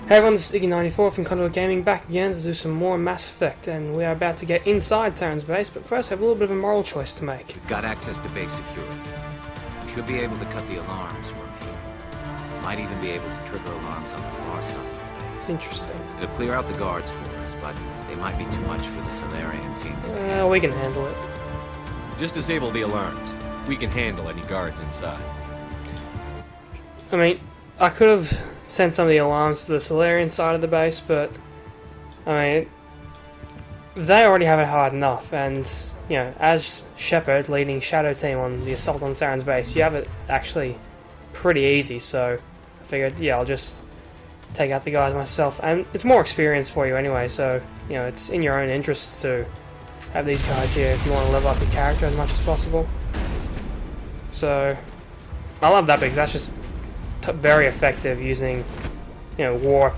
Hey everyone, this is Iggy94 from Conduit Gaming, back again to do some more Mass Effect, and we are about to get inside Saren's base, but first we have a little bit of a moral choice to make. We've got access to base security. We should be able to cut the alarms from here. Might even be able to trigger alarms on the far side of the base. Interesting. It'll clear out the guards for us, but they might be too much for the Salarian teams to handle. We can handle it. Just disable the alarms. We can handle any guards inside. I mean, I could have sent some of the alarms to the Salarian side of the base, but I mean, they already have it hard enough, and you know, as Shepard leading Shadow Team on the assault on Saren's base, you have it actually pretty easy, so I figured, yeah, I'll just take out the guys myself, and it's more experience for you anyway, so you know, it's in your own interest to have these guys here if you want to level up your character as much as possible. So I love that because that's just very effective using, you know, warp,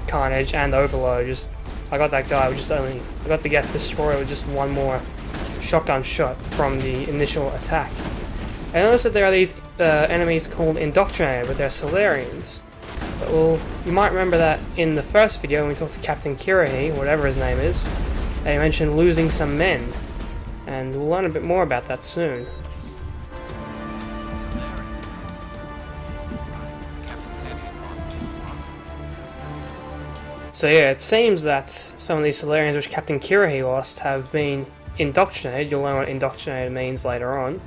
carnage, and overload. Just I got that guy with just I got the Geth Destroyer with just one more shotgun shot from the initial attack. I noticed that there are these enemies called Indoctrinated, but they're Salarians. But, well, you might remember that in the first video when we talked to Captain Kirahi, whatever his name is, they mentioned losing some men, and we'll learn a bit more about that soon. So yeah, it seems that some of these Salarians which Captain Kirahi lost have been indoctrinated. You'll learn what indoctrinated means later on.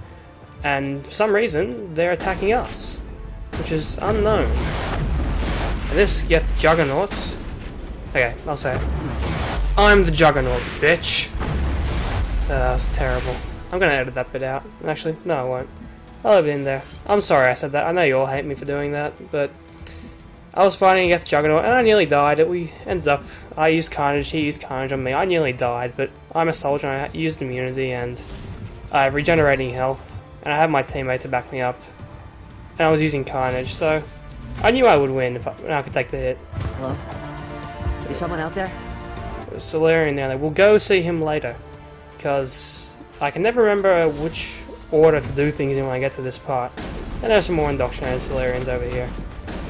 And for some reason, they're attacking us, which is unknown. And this Geth Juggernaut... Okay, I'll say it. I'm the Juggernaut, bitch! That's terrible. I'm gonna edit that bit out. Actually, no I won't. I'll leave it in there. I'm sorry I said that. I know you all hate me for doing that, but... I was fighting against Juggernaut and I nearly died. We ended up, I used Carnage, he used Carnage on me. I nearly died, but I'm a soldier and I used immunity and I have regenerating health and I have my teammate to back me up. And I was using Carnage, so I knew I would win if I could take the hit. Hello? Is someone out there? There's Salarian down there. We'll go see him later, because I can never remember which order to do things in when I get to this part. And there's some more indoctrinated Salarians over here.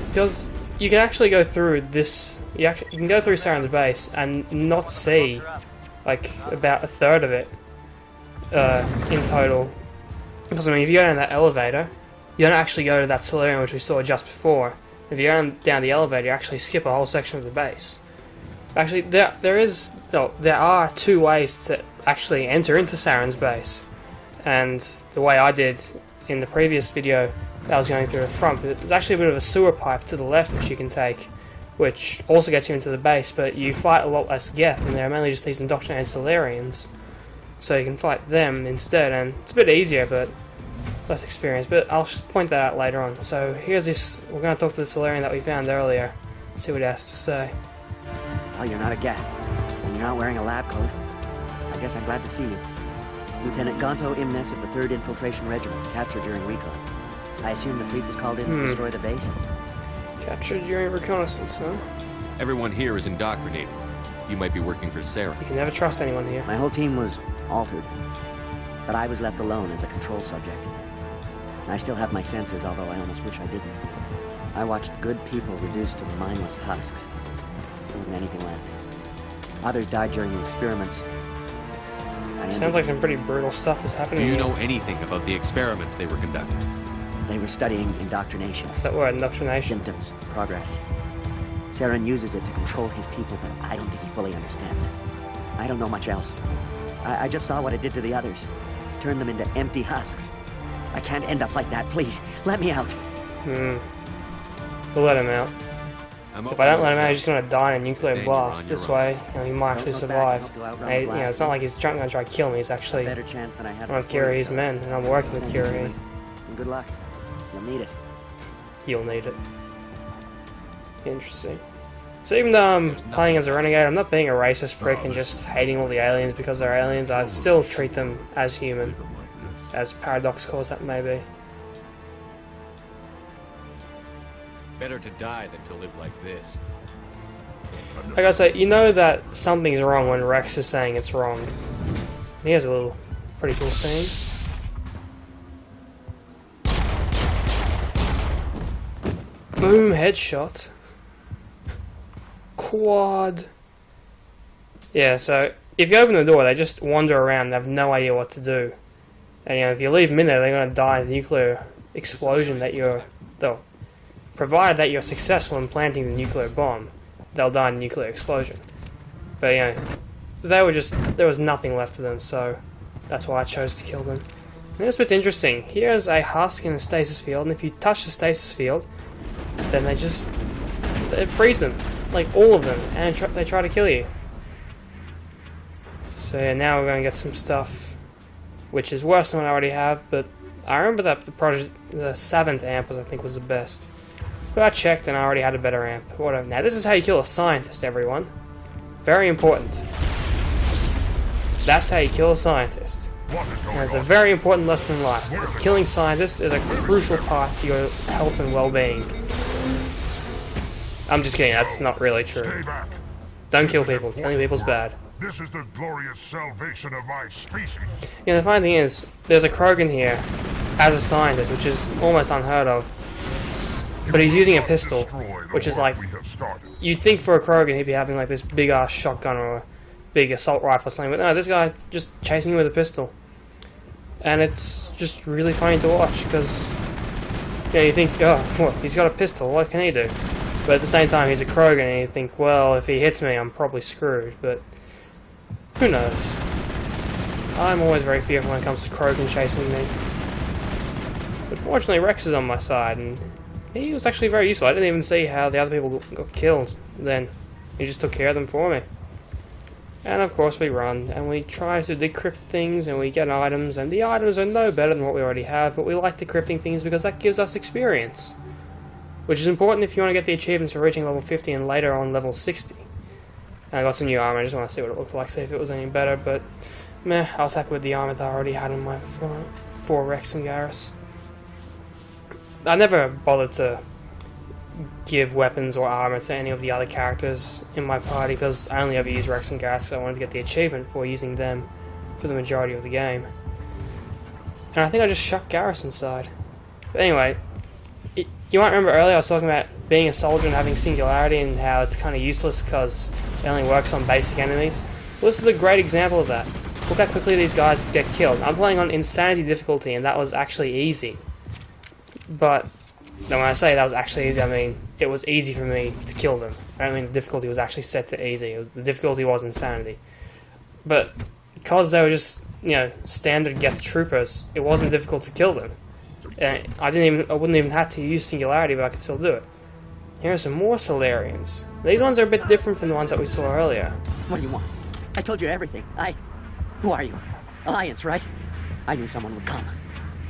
Because you can actually go through this, you can go through Saren's base and not see like about a third of it in total. Because I mean, if you go down that elevator, you don't actually go to that Salarian which we saw just before. If you go down the elevator, you actually skip a whole section of the base. Actually, there are two ways to actually enter into Saren's base, and the way I did in the previous video, that was going through the front, but there's actually a bit of a sewer pipe to the left which you can take, which also gets you into the base, but you fight a lot less Geth, and they're mainly just these indoctrinated Salarians, so you can fight them instead, and it's a bit easier, but less experience, but I'll just point that out later on. So here's this, we're going to talk to the Salarian that we found earlier, see what he has to say. Oh, you're not a Geth, and you're not wearing a lab coat. I guess I'm glad to see you. Lieutenant Gonto Imnes of the 3rd Infiltration Regiment, captured during recon. I assume the fleet was called in to destroy the base? Captured during reconnaissance, huh? Everyone here is indoctrinated. You might be working for Saren. You can never trust anyone here. My whole team was altered, but I was left alone as a control subject. I still have my senses, although I almost wish I didn't. I watched good people reduced to mindless husks. There wasn't anything left. Others died during the experiments. Sounds like some pretty brutal stuff is happening. Do you here. know anything about the experiments they were conducting? They were studying indoctrination. What's that word, indoctrination? Symptoms, progress. Saren uses it to control his people, but I don't think he fully understands it. I don't know much else. I just saw what it did to the others. Turned them into empty husks. I can't end up like that, please. Let me out. We'll let him out. If I don't let him out, he's just going to die in a nuclear blast. This way, you know, he might actually survive. Hey, you know, it's not like he's going to try to kill me. He's actually one of Kirahi's men, and I'm working with Kirahi. Good luck. You'll need it. You'll need it. Interesting. So even though I'm playing as a renegade, I'm not being a racist prick and just hating all the aliens because they're aliens. I still treat them as human, as paradoxical as that may be. Better to die than to live like this. I gotta say, you know that something's wrong when Rex is saying it's wrong. Here's a little pretty cool scene. Boom, headshot. quad. Yeah, so if you open the door, they just wander around and have no idea what to do. And if you leave them in there, they're going to die in the nuclear explosion that you're... Though, provided that you're successful in planting the nuclear bomb, they'll die in a nuclear explosion. But they were just... There was nothing left of them, so that's why I chose to kill them. And this bit's interesting. Here's a husk in a stasis field, and if you touch the stasis field, then they freeze them. Like, all of them, and they try to kill you. So yeah, now we're going to get some stuff, which is worse than what I already have, but I remember that the 7th amp I think was the best. But I checked and I already had a better amp. Whatever. Now this is how you kill a scientist, everyone. Very important. That's how you kill a scientist. And it's a very important lesson in life, because killing scientists is a crucial part to your health and well-being. I'm just kidding, that's not really true. Don't kill people. Killing people's bad. This is the glorious salvation of my species. The funny thing is, there's a Krogan here as a scientist, which is almost unheard of. But he's using a pistol, which is like, you'd think for a Krogan he'd be having like this big ass shotgun or a big assault rifle or something, but no, this guy just chasing you with a pistol. And it's just really funny to watch, because you think, oh, what, he's got a pistol, what can he do? But at the same time, he's a Krogan, and you think, well, if he hits me, I'm probably screwed, but who knows? I'm always very fearful when it comes to Krogan chasing me. But fortunately, Rex is on my side, and he was actually very useful. I didn't even see how the other people got killed then. He just took care of them for me. And of course we run, and we try to decrypt things, and we get items, and the items are no better than what we already have, but we like decrypting things because that gives us experience. Which is important if you want to get the achievements for reaching level 50 and later on level 60. And I got some new armor, I just want to see what it looked like, see if it was any better, but meh, I was happy with the armor that I already had in my for Rex and Garrus. I never bothered to give weapons or armor to any of the other characters in my party, because I only ever used Rex and Garrus because I wanted to get the achievement for using them for the majority of the game. And I think I just shot Garrus inside. But anyway, you might remember earlier I was talking about being a soldier and having singularity and how it's kind of useless because it only works on basic enemies. Well, this is a great example of that. Look how quickly these guys get killed. I'm playing on insanity difficulty, and that was actually easy. But when I say that was actually easy, I mean it was easy for me to kill them. I don't mean the difficulty was actually set to easy. The difficulty was insanity. But because they were just, standard Geth troopers, it wasn't difficult to kill them. And I wouldn't even have to use singularity, but I could still do it. Here are some more Salarians. These ones are a bit different from the ones that we saw earlier. What do you want? I told you everything. Who are you? Alliance, right? I knew someone would come.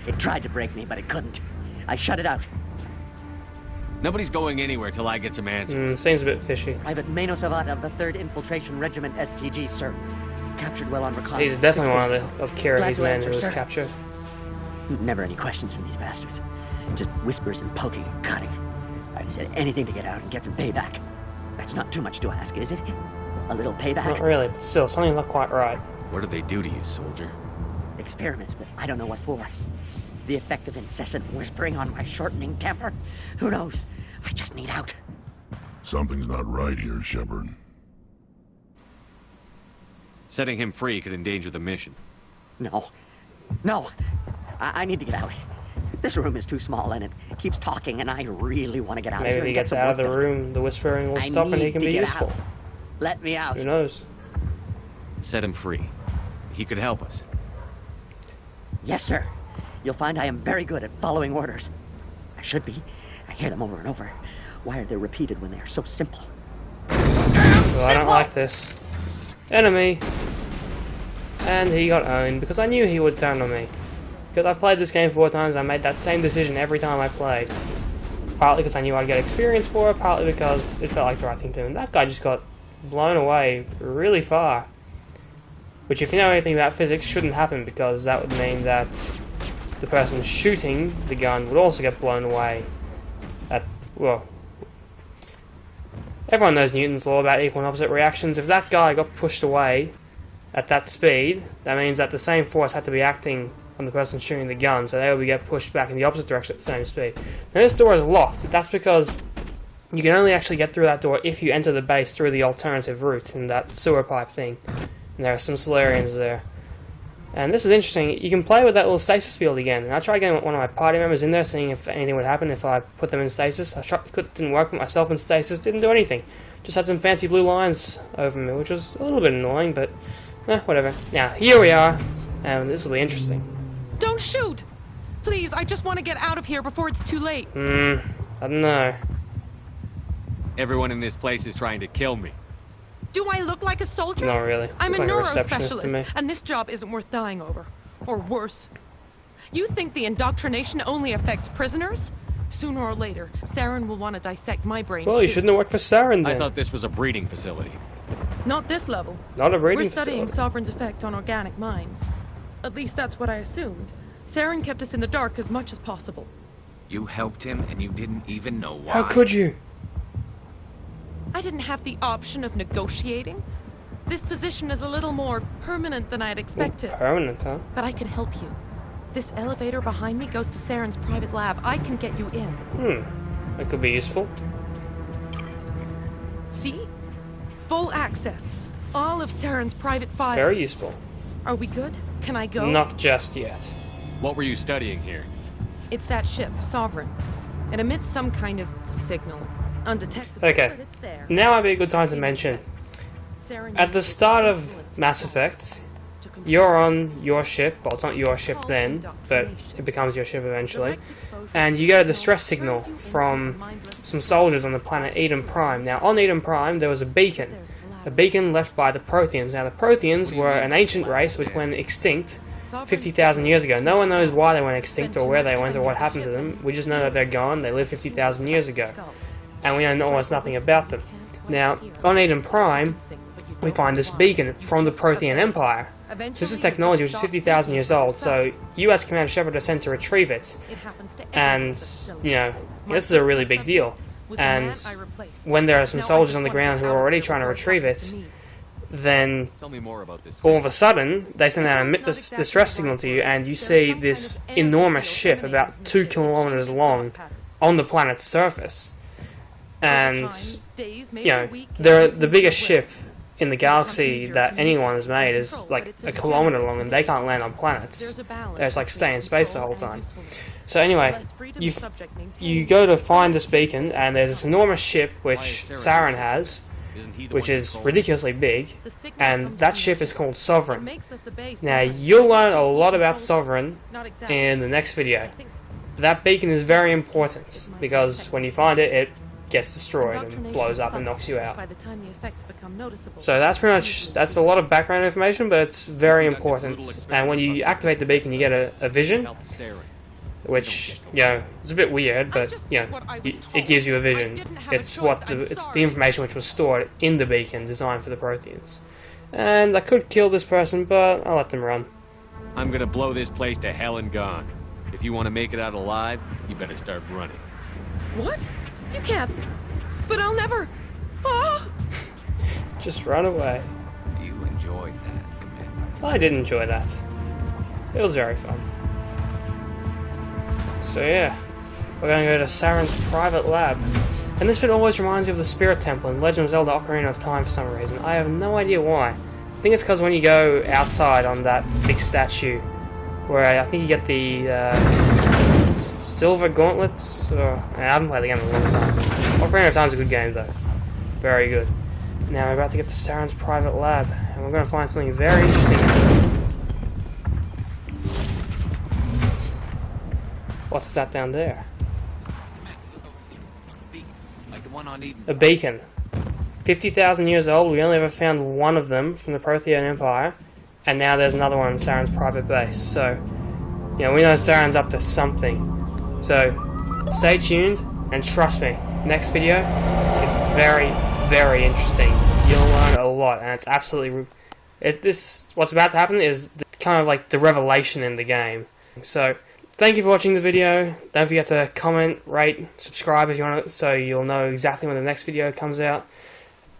It tried to break me, but it couldn't. I shut it out. Nobody's going anywhere till I get some answers. Seems a bit fishy. Private Mano Savat of the 3rd Infiltration Regiment STG, sir. Captured well on reconnaissance. He's definitely one of Kira's men who was captured. Never any questions from these bastards. Just whispers and poking and cutting. I said anything to get out and get some payback. That's not too much to ask, is it? A little payback? Not really, but still, something not quite right. What did they do to you, soldier? Experiments, but I don't know what for. The effect of incessant whispering on my shortening temper? Who knows? I just need out. Something's not right here, Shepard. Setting him free could endanger the mission. No. No! I need to get out. This room is too small and it keeps talking and I really want to get out of here. Maybe if he gets out of the room, the whispering will stop and he can be useful. Let me out. Who knows? Set him free. He could help us. Yes, sir. You'll find I am very good at following orders. I should be. I hear them over and over. Why are they repeated when they are so simple? Well, I don't like this. Enemy! And he got owned because I knew he would turn on me. Because I've played this game 4 times and I made that same decision every time I played. Partly because I knew I'd get experience for it, partly because it felt like the right thing to do. And that guy just got blown away really far. Which, if you know anything about physics, shouldn't happen, because that would mean that the person shooting the gun would also get blown away. Well, everyone knows Newton's law about equal and opposite reactions. If that guy got pushed away at that speed, that means that the same force had to be acting on the person shooting the gun, so they would get pushed back in the opposite direction at the same speed. Now this door is locked, but that's because You can only actually get through that door if you enter the base through the alternative route in that sewer pipe thing. And there are some Salarians there. And this is interesting. You can play with that little stasis field again. And I tried getting one of my party members in there, seeing if anything would happen if I put them in stasis. Didn't work with myself in stasis, didn't do anything. Just had some fancy blue lines over me, which was a little bit annoying, but whatever. Now, here we are, and this will be interesting. Don't shoot! Please, I just want to get out of here before it's too late. I don't know. Everyone in this place is trying to kill me. Do I look like a soldier? Not really. I'm a Look like a receptionist to me. neurospecialist, and this job isn't worth dying over. Or worse. You think the indoctrination only affects prisoners? Sooner or later, Saren will want to dissect my brain Well, too. you shouldn't have worked for Saren then. I thought this was a breeding facility. Not this level. Not a breeding We're studying facility. Sovereign's effect on organic minds. At least that's what I assumed. Saren kept us in the dark as much as possible. You helped him and you didn't even know why. How could you? I didn't have the option of negotiating. This position is a little more permanent than I had expected. Permanent, huh? But I can help you. This elevator behind me goes to Saren's private lab. I can get you in. That could be useful. See? Full access. All of Saren's private files. Very useful. Are we good? Can I go? Not just yet. What were you studying here? It's that ship, Sovereign. It emits some kind of signal. Undetectable, Okay. but it's there. Now might be a good time to mention. Saren At the uses start of influence Mass Effect, to control you're on your ship. Well, it's not your ship called then, but Indoctrination. it becomes your ship eventually. Direct exposure And to you get a signal distress signal turns you into from a mindless some soldiers on the planet Eden Prime. Now, on Eden Prime, there was a beacon. There's A beacon left by the Protheans. Now, the Protheans were an ancient race which went extinct Sovereign 50,000 years ago. No one knows why they went extinct spent or too where much they went or time what on happened to ship them. and We just know that they're gone. They lived 50,000 years ago. skull. And we know almost nothing about them. Now, on Eden Prime, we find this beacon from the Prothean Empire. This is technology which is 50,000 years old, so you as Commander Shepard are sent to retrieve it. And, you know, this is a really big deal. And when there are some soldiers on the ground who are already trying to retrieve it, then Tell me more about this. all of a sudden they send out a distress signal to you, and you see this enormous ship about 2 kilometers long on the planet's surface. And, you know, they're the biggest ship in the galaxy that anyone has made is like a kilometer long, and they can't land on planets. They just like stay in space the whole time. So anyway, you go to find this beacon, and there's this enormous ship which Saren has, which is ridiculously big, and that ship is called Sovereign. Now, you'll learn a lot about Sovereign in the next video. That beacon is very important, because when you find it, it gets destroyed and blows up and knocks you out. So that's pretty much, that's a lot of background information, but it's very important. And when you activate the beacon, you get a vision, which, you know, it's a bit weird, but, you know, it gives you a vision. It's the information which was stored in the beacon designed for the Protheans. And I could kill this person, but I'll let them run. I'm gonna blow this place to hell and gone. If you want to make it out alive, you better start running. What? You can't. But I'll never. Oh! Just run away. You enjoyed that, Commander. I did enjoy that. It was very fun. So yeah, we're going to go to Saren's private lab. And this bit always reminds me of the Spirit Temple in Legend of Zelda Ocarina of Time for some reason. I have no idea why. I think it's because when you go outside on that big statue, where I think you get the silver gauntlets, or I haven't played the game in a long time. Ocarina of Time is a good game though. Very good. Now we're about to get to Saren's private lab, and we're going to find something very interesting. What's that down there? Like the one on Eden. A beacon. 50,000 years old, we only ever found one of them from the Prothean Empire, and now there's another one in Saren's private base, so, you know, we know Saren's up to something. So, stay tuned, and trust me, next video is very, very interesting. You'll learn a lot, and it's absolutely... what's about to happen is kind of like the revelation in the game. So, thank you for watching the video. Don't forget to comment, rate, subscribe if you want to, so you'll know exactly when the next video comes out.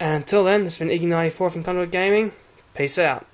And until then, this has been Iggy94 from Conduit Gaming. Peace out.